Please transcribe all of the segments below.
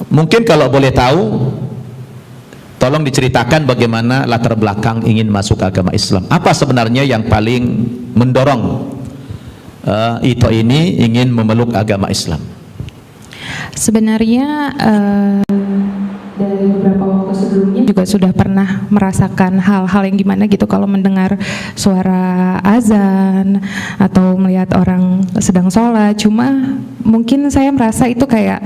Mungkin kalau boleh tahu, tolong diceritakan bagaimana latar belakang ingin masuk agama Islam. Apa sebenarnya yang paling mendorong Ito ini ingin memeluk agama Islam? Sebenarnya dari beberapa waktu sebelumnya juga sudah pernah merasakan hal-hal yang gimana gitu kalau mendengar suara azan atau melihat orang sedang sholat. Cuma mungkin saya merasa itu kayak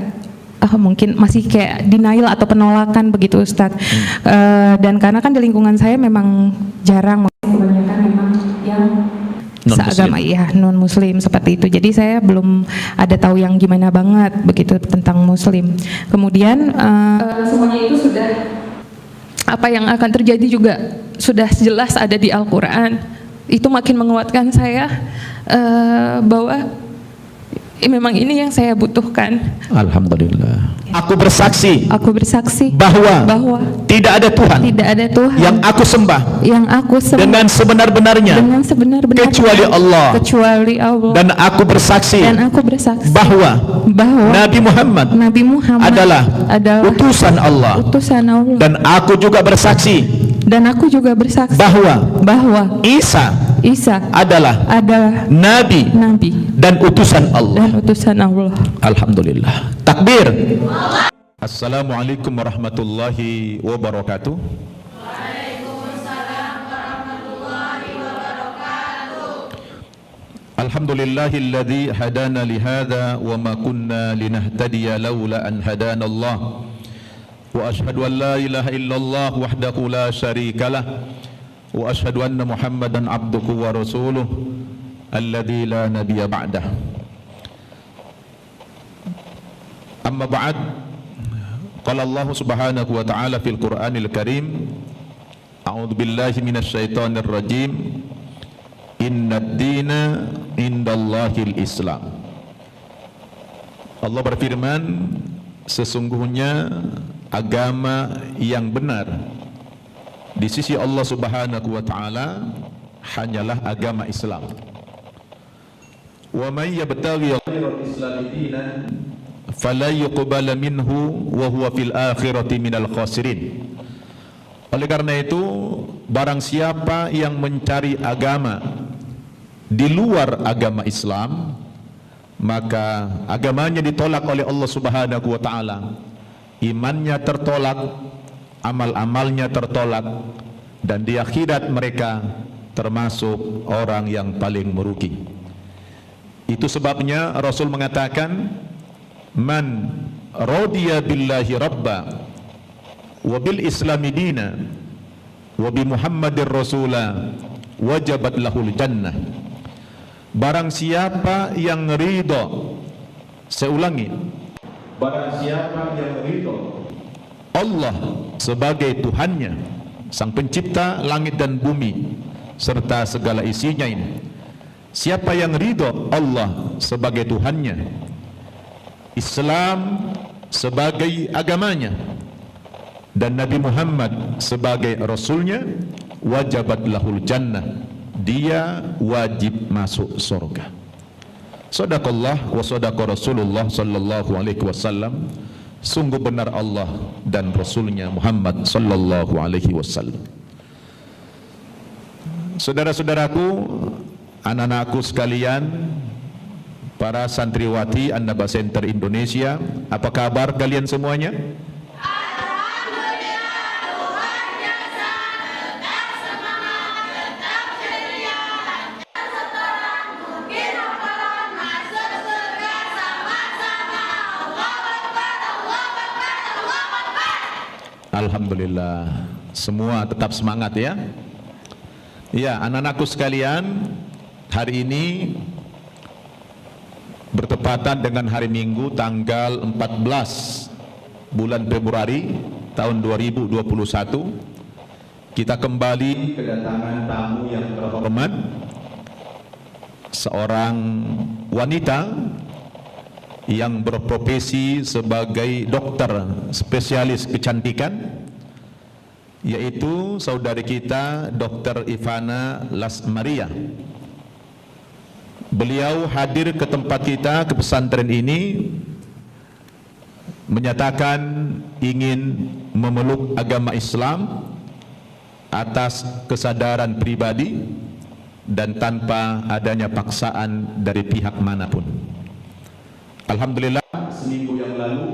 mungkin masih kayak denial atau penolakan begitu, Ustadz. Dan karena kan di lingkungan saya memang jarang, kebanyakan memang yang seagama, ya, non muslim seperti itu. Jadi saya belum ada tahu yang gimana banget begitu tentang muslim. Kemudian semuanya itu sudah, apa yang akan terjadi juga sudah jelas ada di Al-Quran. Itu makin menguatkan saya bahwa memang ini yang saya butuhkan. Alhamdulillah. Aku bersaksi bahwa tidak ada Tuhan yang aku sembah dengan sebenar-benarnya kecuali Allah. Dan aku bersaksi bahwa Nabi Muhammad adalah utusan Allah. Dan aku juga bersaksi bahwa Isa adalah Nabi dan utusan Allah. Alhamdulillah. Takbir. Assalamualaikum warahmatullahi wabarakatuh. Waalaikumsalam warahmatullahi wabarakatuh. Alhamdulillahilladzi hadana lihada wa ma kunna linahtadiya laula an hadana Allah. Wa ashhadu an la ilaha illallah wahdahu la syarikalah. Wa ashhadu anna Muhammadan abduhu wa rasuluh alladzi la nabiyya ba'dah. Amma ba'd. Qala Allah subhanahu wa ta'ala fil Qur'anil Karim, a'udzu billahi minasy syaithanir rajim. Innad dina indallahil Islam. Allah berfirman, sesungguhnya agama yang benar di sisi Allah subhanahu wa ta'ala hanyalah agama Islam. Wa may yabtaghi ghairal islami dinan fala yuqbala minhu wa huwa fil akhirati minal khasirin. Oleh karena itu, barang siapa yang mencari agama di luar agama Islam, maka agamanya ditolak oleh Allah subhanahu wa ta'ala. Imannya tertolak, amal-amalnya tertolak, dan di akhirat mereka termasuk orang yang paling merugi. Itu sebabnya Rasul mengatakan, man radiya billahi rabba wa bil islami dina wa bi muhammadir rasula wajabat lahul jannah. Barang siapa yang ridho, saya ulangi, barang siapa yang ridho Allah sebagai Tuhannya, Sang Pencipta langit dan bumi serta segala isinya ini. Siapa yang ridho Allah sebagai Tuhannya, Islam sebagai agamanya, dan Nabi Muhammad sebagai Rasulnya, wajabat lahul jannah, dia wajib masuk surga. Sadaqallah wa sadaqa Rasulullah sallallahu alaihi wasallam. Sungguh benar Allah dan Rasulnya Muhammad sallallahu alaihi wasallam. Saudara-saudaraku, anak-anakku sekalian, para santriwati An-Naba Center Indonesia, apa kabar kalian semuanya? Alhamdulillah, Tuhan yang sangat, tetap semangat, tetap ceria, dan setoran mungkin bakalan masuk surga sama-sama. Allahu Akbar, Allahu Akbar, Allahu Akbar. Alhamdulillah, semua tetap semangat ya. Ya, anak-anakku sekalian, hari ini bertepatan dengan hari Minggu tanggal 14 bulan Februari tahun 2021. Kita kembali kedatangan tamu yang terhormat, seorang wanita yang berprofesi sebagai dokter spesialis kecantikan, yaitu saudari kita Dr. Ivana Lasmaria. Beliau hadir ke tempat kita, ke pesantren ini, menyatakan ingin memeluk agama Islam atas kesadaran pribadi dan tanpa adanya paksaan dari pihak manapun. Alhamdulillah, seminggu yang lalu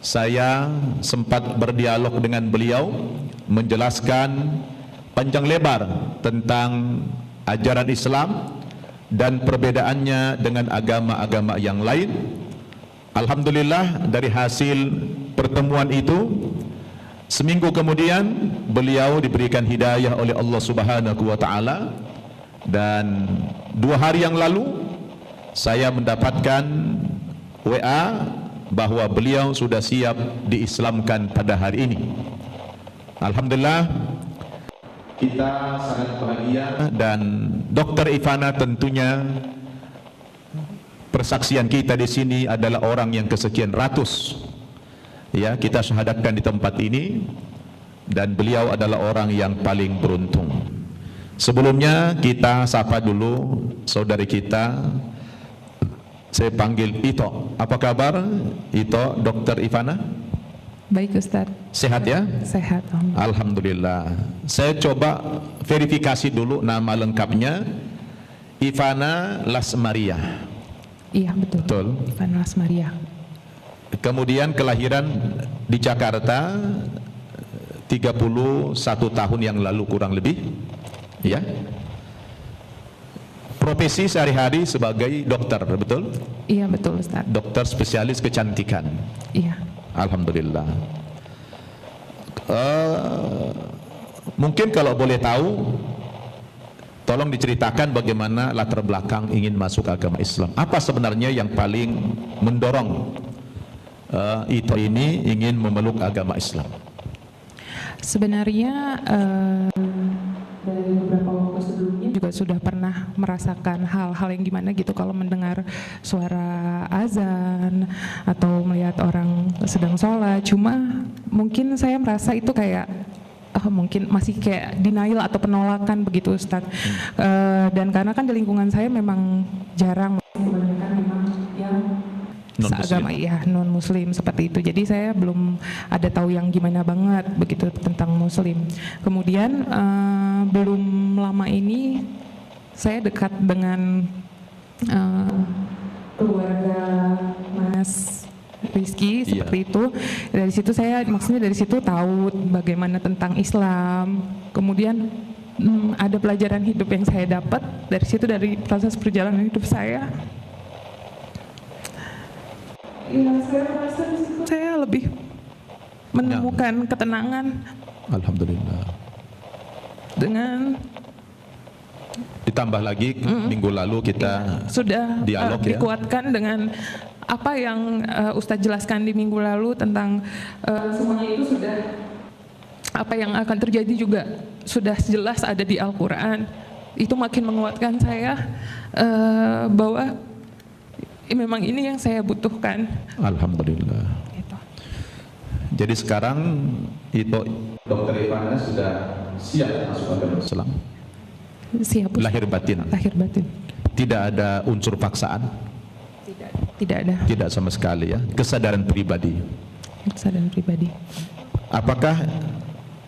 saya sempat berdialog dengan beliau, menjelaskan panjang lebar tentang ajaran Islam dan perbedaannya dengan agama-agama yang lain. Alhamdulillah, dari hasil pertemuan itu, seminggu kemudian beliau diberikan hidayah oleh Allah Subhanahu wa taala, dan 2 hari yang lalu saya mendapatkan WA bahwa beliau sudah siap diislamkan pada hari ini. Alhamdulillah, kita sangat bahagia, dan Dr. Ivana tentunya persaksian kita di sini adalah orang yang kesekian ratus. Ya, kita syahadatkan di tempat ini, dan beliau adalah orang yang paling beruntung. Sebelumnya kita sapa dulu saudari kita. Saya panggil Ito. Apa kabar Ito, Dr. Ivana? Baik Ustadz. Sehat ya? Sehat. Alhamdulillah. Saya coba verifikasi dulu nama lengkapnya. Ivana Lasmaria. Iya betul. Betul. Ivana Lasmaria. Kemudian kelahiran di Jakarta 31 tahun yang lalu kurang lebih. Ya. Profesi sehari-hari sebagai dokter, betul? Iya betul Ustaz. Dokter spesialis kecantikan. Iya. Alhamdulillah. Mungkin kalau boleh tahu, tolong diceritakan bagaimana latar belakang ingin masuk agama Islam. Apa sebenarnya yang paling mendorong Ito ini ingin memeluk agama Islam? Sebenarnya dari beberapa waktu sebelumnya juga sudah pernah merasakan hal-hal yang gimana gitu kalau mendengar suara azan atau melihat orang sedang sholat. Cuma mungkin saya merasa itu kayak mungkin masih kayak denial atau penolakan begitu Ustadz. Dan karena kan di lingkungan saya memang jarang, kebanyakan memang yang seagama, ya non muslim seperti itu. Jadi saya belum ada tahu yang gimana banget begitu tentang muslim. Kemudian belum lama ini saya dekat dengan keluarga Mas Rizky seperti itu. Dari situ saya maksudnya dari situ tahu bagaimana tentang Islam. Kemudian ada pelajaran hidup yang saya dapat dari situ, dari proses perjalanan hidup saya. Ya, saya merasa di situ saya lebih menemukan ketenangan. Alhamdulillah. Dengan ditambah lagi minggu lalu kita sudah dialog dikuatkan dengan apa yang Ustadz jelaskan di minggu lalu tentang semuanya itu sudah, apa yang akan terjadi juga sudah jelas ada di Al-Quran. Itu makin menguatkan saya bahwa memang ini yang saya butuhkan. Alhamdulillah. Gitu. Jadi sekarang itu Dr. Ivana sudah siap masuk agama Islam. Siap. Lahir batin. Lahir batin. Tidak ada unsur paksaan. Tidak ada. Tidak sama sekali ya. Kesadaran pribadi. Kesadaran pribadi. Apakah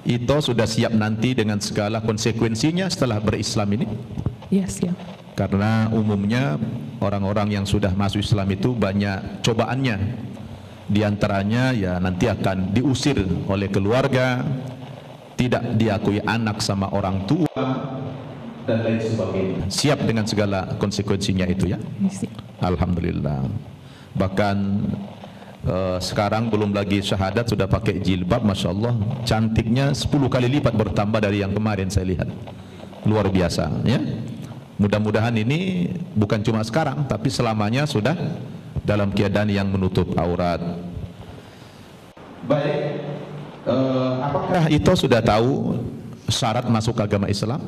Ito sudah siap nanti dengan segala konsekuensinya setelah berislam ini? Ya, siap. Karena umumnya orang-orang yang sudah masuk Islam itu banyak cobaannya. Di antaranya ya nanti akan diusir oleh keluarga, tidak diakui anak sama orang tua, dan lain sebagainya. Siap dengan segala konsekuensinya itu ya. Alhamdulillah. Bahkan sekarang belum lagi syahadat sudah pakai jilbab, Masya Allah, cantiknya 10 kali lipat bertambah dari yang kemarin saya lihat. Luar biasa ya. Mudah-mudahan ini bukan cuma sekarang, tapi selamanya sudah dalam keadaan yang menutup aurat. Baik, apakah itu sudah tahu syarat masuk agama Islam?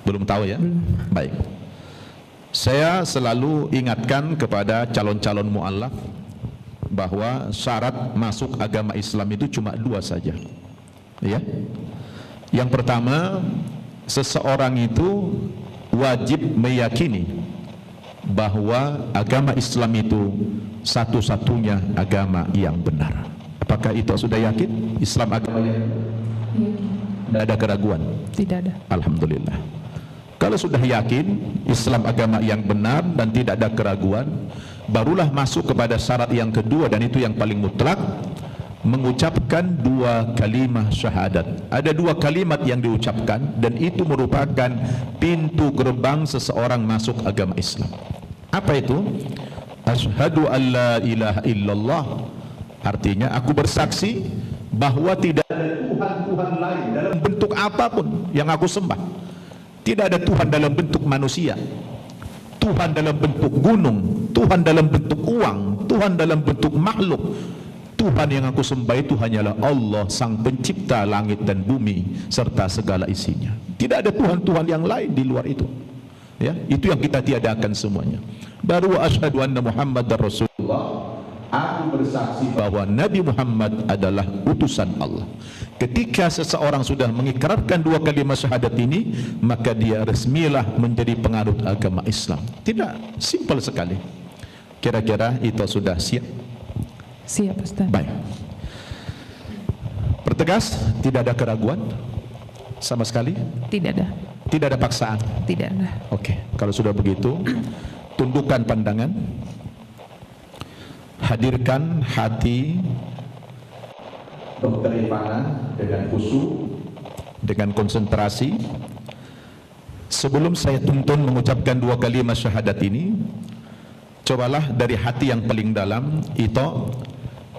Belum tahu ya? Baik. Saya selalu ingatkan kepada calon-calon mu'allaf bahwa syarat masuk agama Islam itu cuma 2 saja. Ya. Yang pertama, seseorang itu wajib meyakini bahwa agama Islam itu satu-satunya agama yang benar. Apakah itu sudah yakin? Islam agama yang benar? Tidak ada keraguan? Tidak ada. Alhamdulillah. Kalau sudah yakin Islam agama yang benar dan tidak ada keraguan, barulah masuk kepada syarat yang kedua, dan itu yang paling mutlak, mengucapkan dua kalimat syahadat. Ada dua kalimat yang diucapkan dan itu merupakan pintu gerbang seseorang masuk agama Islam. Apa itu? Asyhadu an la ilaha illallah. Artinya aku bersaksi bahwa tidak ada Tuhan lain dalam bentuk apapun yang aku sembah. Tidak ada Tuhan dalam bentuk manusia, Tuhan dalam bentuk gunung, Tuhan dalam bentuk uang, Tuhan dalam bentuk makhluk. Tuhan yang aku sembah itu hanyalah Allah, sang pencipta langit dan bumi serta segala isinya. Tidak ada Tuhan-Tuhan yang lain di luar itu. Ya, itu yang kita tiadakan semuanya. Baru asyhadu anna Muhammadar Rasulullah. Aku bersaksi bahwa Nabi Muhammad adalah utusan Allah. Ketika seseorang sudah mengikrarkan dua kalimat syahadat ini, maka dia resmilah menjadi penganut agama Islam. Tidak, simpel sekali. Kira-kira itu sudah siap? Siap, Ustaz. Baik. Pertegas, tidak ada keraguan sama sekali? Tidak ada. Tidak ada paksaan? Tidak ada. Oke, kalau sudah begitu, tundukkan pandangan, hadirkan hati Dr. Ivana dengan khusyuk, dengan konsentrasi. Sebelum saya tuntun mengucapkan dua kalimat syahadat ini, cobalah dari hati yang paling dalam itu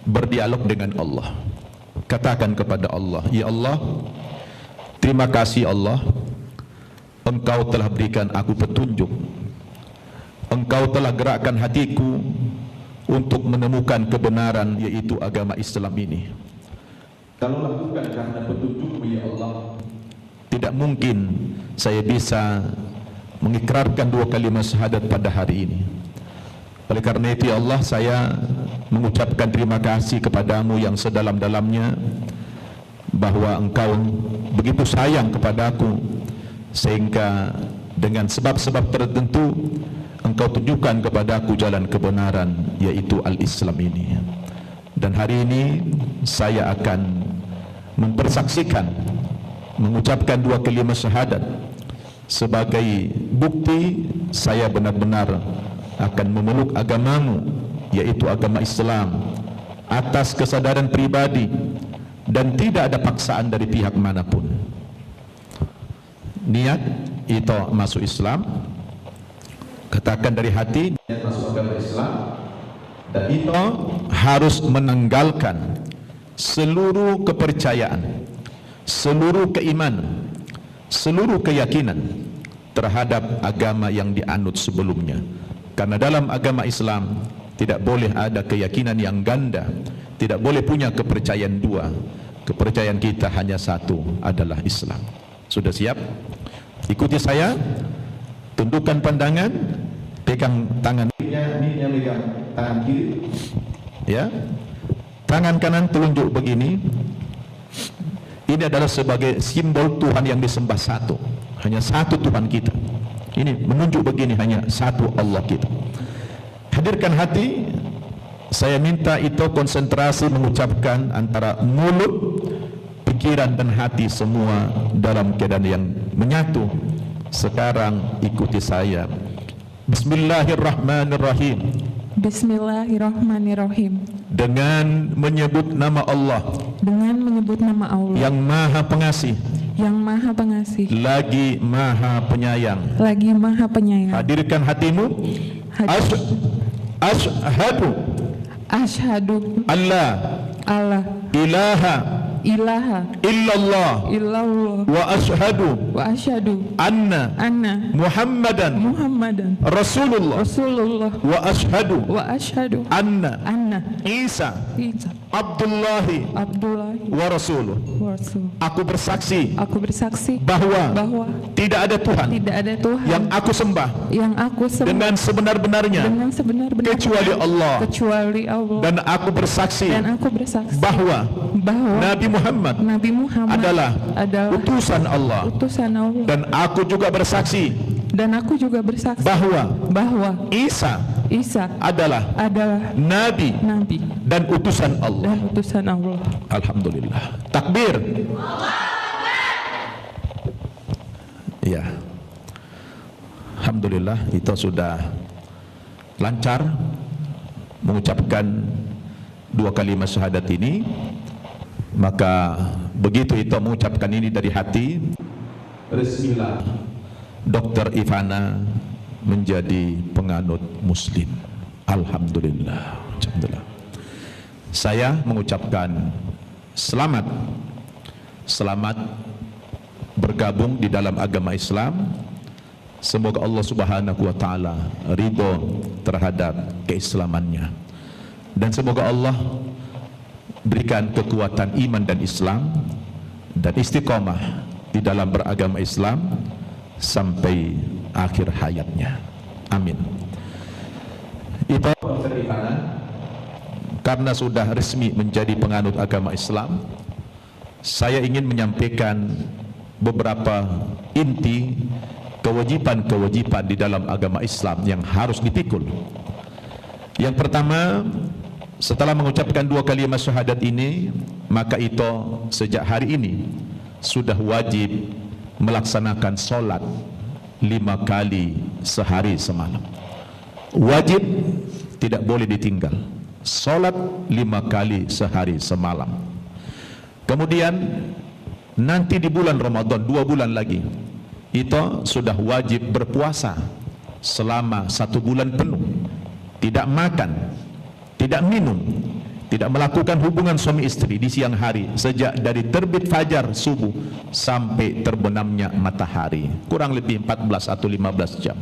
berdialog dengan Allah. Katakan kepada Allah, ya Allah, terima kasih Allah, Engkau telah berikan aku petunjuk, Engkau telah gerakkan hatiku untuk menemukan kebenaran, yaitu agama Islam ini. Kalaulah bukan karena petunjuk-Mu ya Allah, tidak mungkin saya bisa mengikrarkan dua kalimat syahadat pada hari ini. Oleh karena itu ya Allah, saya mengucapkan terima kasih kepadamu yang sedalam-dalamnya, bahwa Engkau begitu sayang kepadaku, sehingga dengan sebab-sebab tertentu Engkau tunjukkan kepadaku jalan kebenaran, yaitu al-Islam ini. Dan hari ini saya akan mempersaksikan, mengucapkan dua kalimat syahadat sebagai bukti saya benar-benar akan memeluk agamamu, yaitu agama Islam, atas kesadaran pribadi dan tidak ada paksaan dari pihak manapun. Niat itu masuk Islam, katakan dari hati niat masuk agama Islam, dan itu harus menanggalkan seluruh kepercayaan, seluruh keimanan, seluruh keyakinan terhadap agama yang dianut sebelumnya. Karena dalam agama Islam tidak boleh ada keyakinan yang ganda, tidak boleh punya kepercayaan dua. Kepercayaan kita hanya satu, adalah Islam. Sudah siap? Ikuti saya, tundukkan pandangan, pegang tangan ini, pegang tangan kiri, ya, tangan kanan telunjuk begini. Ini adalah sebagai simbol Tuhan yang disembah satu, hanya satu Tuhan kita. Ini menunjuk begini, hanya satu Allah kita. Hadirkan hati. Saya minta itu konsentrasi mengucapkan antara mulut, pikiran dan hati semua dalam keadaan yang menyatu. Sekarang ikuti saya. Bismillahirrahmanirrahim. Bismillahirrahmanirrahim. Dengan menyebut nama Allah, Dengan menyebut nama Allah yang Maha Pengasih, yang Maha Pengasih, lagi Maha Penyayang. lagi Maha Penyayang. Hadirkan hatimu. Asyhadu Asyhadu alla Allah ilaha ilaha illallah illallah wa asyhadu wa asyhadu anna anna Muhammadan Muhammadan Rasulullah Rasulullah wa asyhadu wa asyhadu anna anna Isa Isa Abdullahi Abdullah wa Rasuluh. wa Rasul. Aku bersaksi Aku bersaksi bahwa tidak ada Tuhan tidak ada Tuhan yang aku sembah yang aku sembah dengan sebenar-benarnya dengan sebenar-benarnya kecuali Allah. kecuali Allah. Dan aku bersaksi bahwa Nabi Muhammad Nabi Muhammad adalah adalah utusan Allah. utusan Allah. Dan aku juga bersaksi dan aku juga bersaksi bahwa Isa adalah nabi dan utusan Allah. Alhamdulillah. Takbir. Ya. Alhamdulillah, itu sudah lancar mengucapkan 2 kalimat syahadat ini. Maka begitu itu mengucapkan ini dari hati, resmilah Dr. Ivana menjadi penganut Muslim. Alhamdulillah. Alhamdulillah. Saya mengucapkan selamat bergabung di dalam agama Islam. Semoga Allah Subhanahu wa taala ridho terhadap keislamannya, dan semoga Allah berikan kekuatan iman dan Islam dan istiqomah di dalam beragama Islam sampai akhir hayatnya. Amin. Itu karena sudah resmi menjadi penganut agama Islam, saya ingin menyampaikan beberapa inti kewajiban-kewajiban di dalam agama Islam yang harus dipikul. Yang pertama, setelah mengucapkan 2 kalimat syahadat ini, maka itu sejak hari ini sudah wajib melaksanakan solat 5 kali sehari semalam. Wajib, tidak boleh ditinggal. Solat 5 kali sehari semalam. Kemudian nanti di bulan Ramadan 2 bulan lagi, itu sudah wajib berpuasa selama 1 bulan penuh, tidak makan, tidak minum, tidak melakukan hubungan suami istri di siang hari sejak dari terbit fajar subuh sampai terbenamnya matahari, kurang lebih 14 atau 15 jam.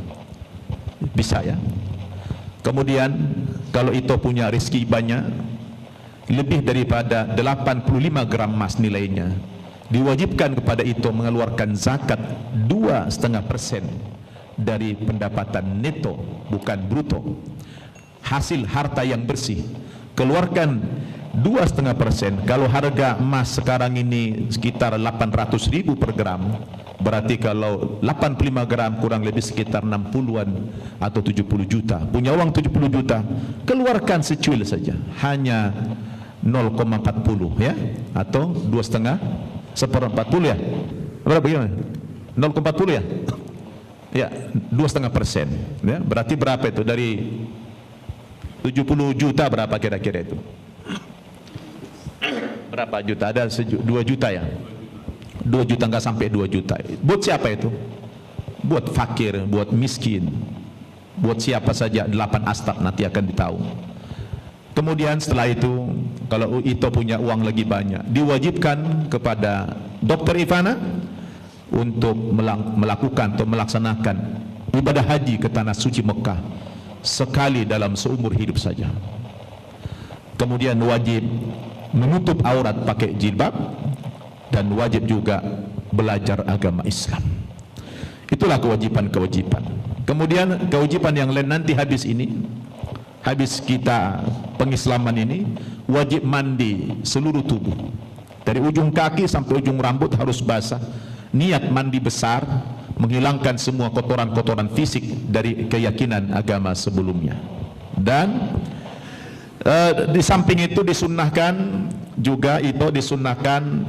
Bisa ya? Kemudian kalau itu punya rezeki banyak, lebih daripada 85 gram emas nilainya, diwajibkan kepada itu mengeluarkan zakat 2,5% dari pendapatan neto, bukan bruto, hasil harta yang bersih. Keluarkan 2,5%. Kalau harga emas sekarang ini sekitar 800.000 per gram, berarti kalau 85 gram kurang lebih sekitar 60-an atau 70 juta. Punya uang 70 juta, keluarkan secuil saja, hanya 0,40 ya, atau 2,5 1/40 ya. Berapa gimana? 0,40 ya? Ya, 2,5%. Ya, berarti berapa itu dari 70 juta berapa kira-kira itu? Berapa juta? Ada 2 juta ya? 2 juta enggak sampai 2 juta. Buat siapa itu? Buat fakir, buat miskin. Buat siapa saja, 8 astag nanti akan ditahu. Kemudian setelah itu, kalau itu punya uang lagi banyak, diwajibkan kepada Dr. Ivana untuk melakukan atau melaksanakan ibadah haji ke tanah suci Mekah sekali dalam seumur hidup saja. Kemudian wajib menutup aurat pakai jilbab, dan wajib juga belajar agama Islam. Itulah kewajiban-kewajiban. Kemudian kewajiban yang lain nanti habis ini, habis kita pengislaman ini, wajib mandi seluruh tubuh, dari ujung kaki sampai ujung rambut harus basah. Niat mandi besar, menghilangkan semua kotoran-kotoran fisik dari keyakinan agama sebelumnya. Dan di samping itu disunnahkan juga, itu disunnahkan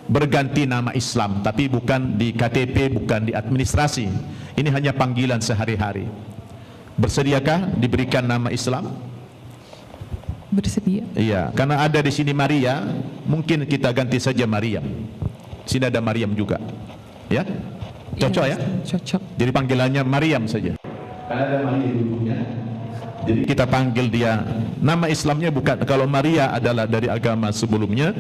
berganti nama Islam, tapi bukan di KTP, bukan di administrasi. Ini hanya panggilan sehari-hari. Bersediakah diberikan nama Islam? Bersedia. Iya, karena ada di sini Maria, mungkin kita ganti saja Maryam. Sini ada Maryam juga, ya? Cocok ya? Cocok. Jadi panggilannya Maryam saja. Karena ada Maria dulunya, jadi kita panggil dia. Nama Islamnya bukan, kalau Maria adalah dari agama sebelumnya,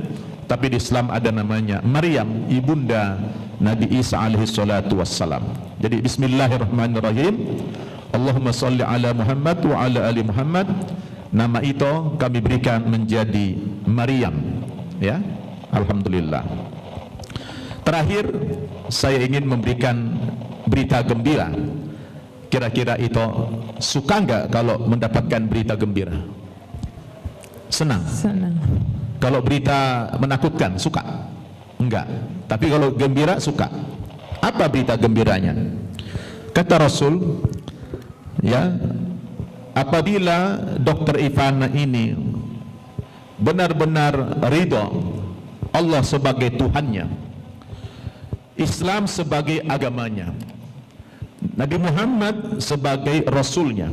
tapi di Islam ada namanya Maryam, ibunda Nabi Isa alaihi salatu wassalam. Jadi bismillahirrahmanirrahim. Allahumma salli ala Muhammad wa ala ali Muhammad. Nama itu kami berikan menjadi Maryam, ya. Alhamdulillah. Terakhir, saya ingin memberikan berita gembira. Kira-kira itu suka enggak kalau mendapatkan berita gembira? Senang? Senang. Kalau berita menakutkan, suka? Enggak. Tapi kalau gembira, suka. Apa berita gembiranya? Kata Rasul, ya, apabila Dr. Ivana ini benar-benar ridha Allah sebagai Tuhannya, Islam sebagai agamanya, Nabi Muhammad sebagai Rasulnya,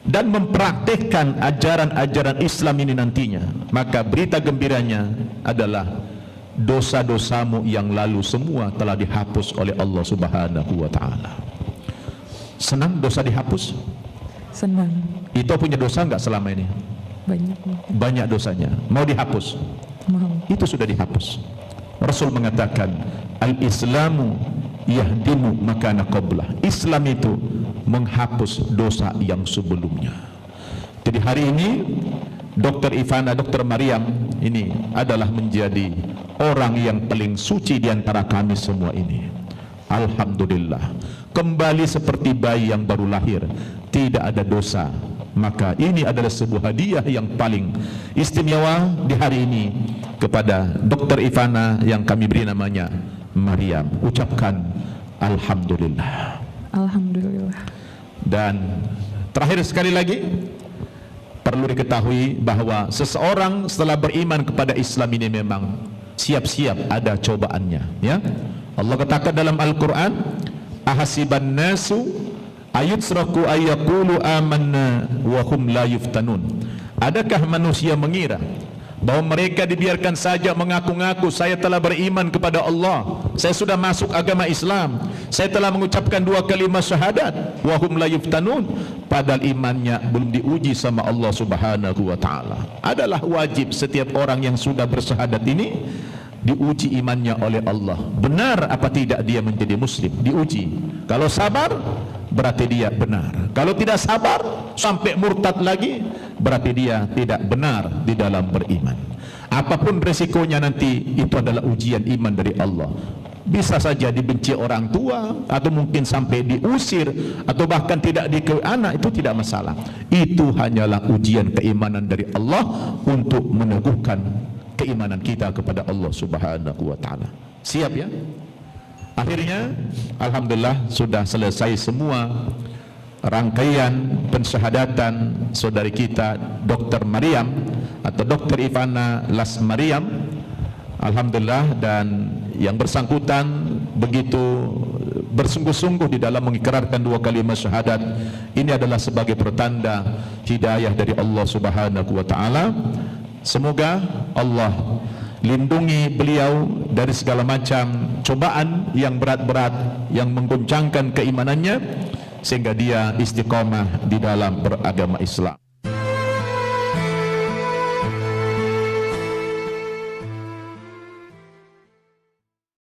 dan mempraktikkan ajaran-ajaran Islam ini nantinya, maka berita gembiranya adalah dosa-dosamu yang lalu semua telah dihapus oleh Allah Subhanahu wa Ta'ala. Senang dosa dihapus? Senang. Itu punya dosa enggak selama ini? Banyak. Banyak dosanya. Mau dihapus? Mau. Itu sudah dihapus. Rasul mengatakan, al-Islamu yahdimu makana qablah. Islam itu menghapus dosa yang sebelumnya. Jadi hari ini Dr. Ivana, Dr. Maryam ini adalah menjadi orang yang paling suci di antara kami semua ini. Alhamdulillah, kembali seperti bayi yang baru lahir, tidak ada dosa. Maka ini adalah sebuah hadiah yang paling istimewa di hari ini kepada Dr. Ivana yang kami beri namanya Maryam. Ucapkan Alhamdulillah. Alhamdulillah. Dan terakhir sekali lagi, perlu diketahui bahwa seseorang setelah beriman kepada Islam ini memang siap-siap ada cobaannya, ya. Allah katakan dalam Al-Quran, ahasiban nasu ayutsraku ayyaqulu amanna wa hum la yuftanun. Adakah manusia mengira bahwa mereka dibiarkan saja mengaku-ngaku saya telah beriman kepada Allah, saya sudah masuk agama Islam, saya telah mengucapkan 2 kalimat syahadat, wa hum la yuftanun, padahal imannya belum diuji sama Allah Subhanahu wa Ta'ala. Adalah wajib setiap orang yang sudah bersyahadat ini diuji imannya oleh Allah. Benar apa tidak dia menjadi muslim? Diuji. Kalau sabar, berarti dia benar. Kalau tidak sabar sampai murtad lagi, berarti dia tidak benar di dalam beriman. Apapun resikonya nanti, itu adalah ujian iman dari Allah. Bisa saja dibenci orang tua, atau mungkin sampai diusir, atau bahkan tidak dikawin anak, itu tidak masalah. Itu hanyalah ujian keimanan dari Allah untuk meneguhkan keimanan kita kepada Allah Subhanahu wa Ta'ala. Siap ya? Akhirnya alhamdulillah sudah selesai semua rangkaian pensyahadatan saudari kita Dr. Maryam atau Dr. Ivana Las Maryam. Alhamdulillah, dan yang bersangkutan begitu bersungguh-sungguh di dalam mengikrarkan 2 kalimat syahadat. Ini adalah sebagai pertanda hidayah dari Allah Subhanahu wa Ta'ala. Semoga Allah lindungi beliau dari segala macam cobaan yang berat-berat yang menggoncangkan keimanannya, sehingga dia istiqomah di dalam beragama Islam.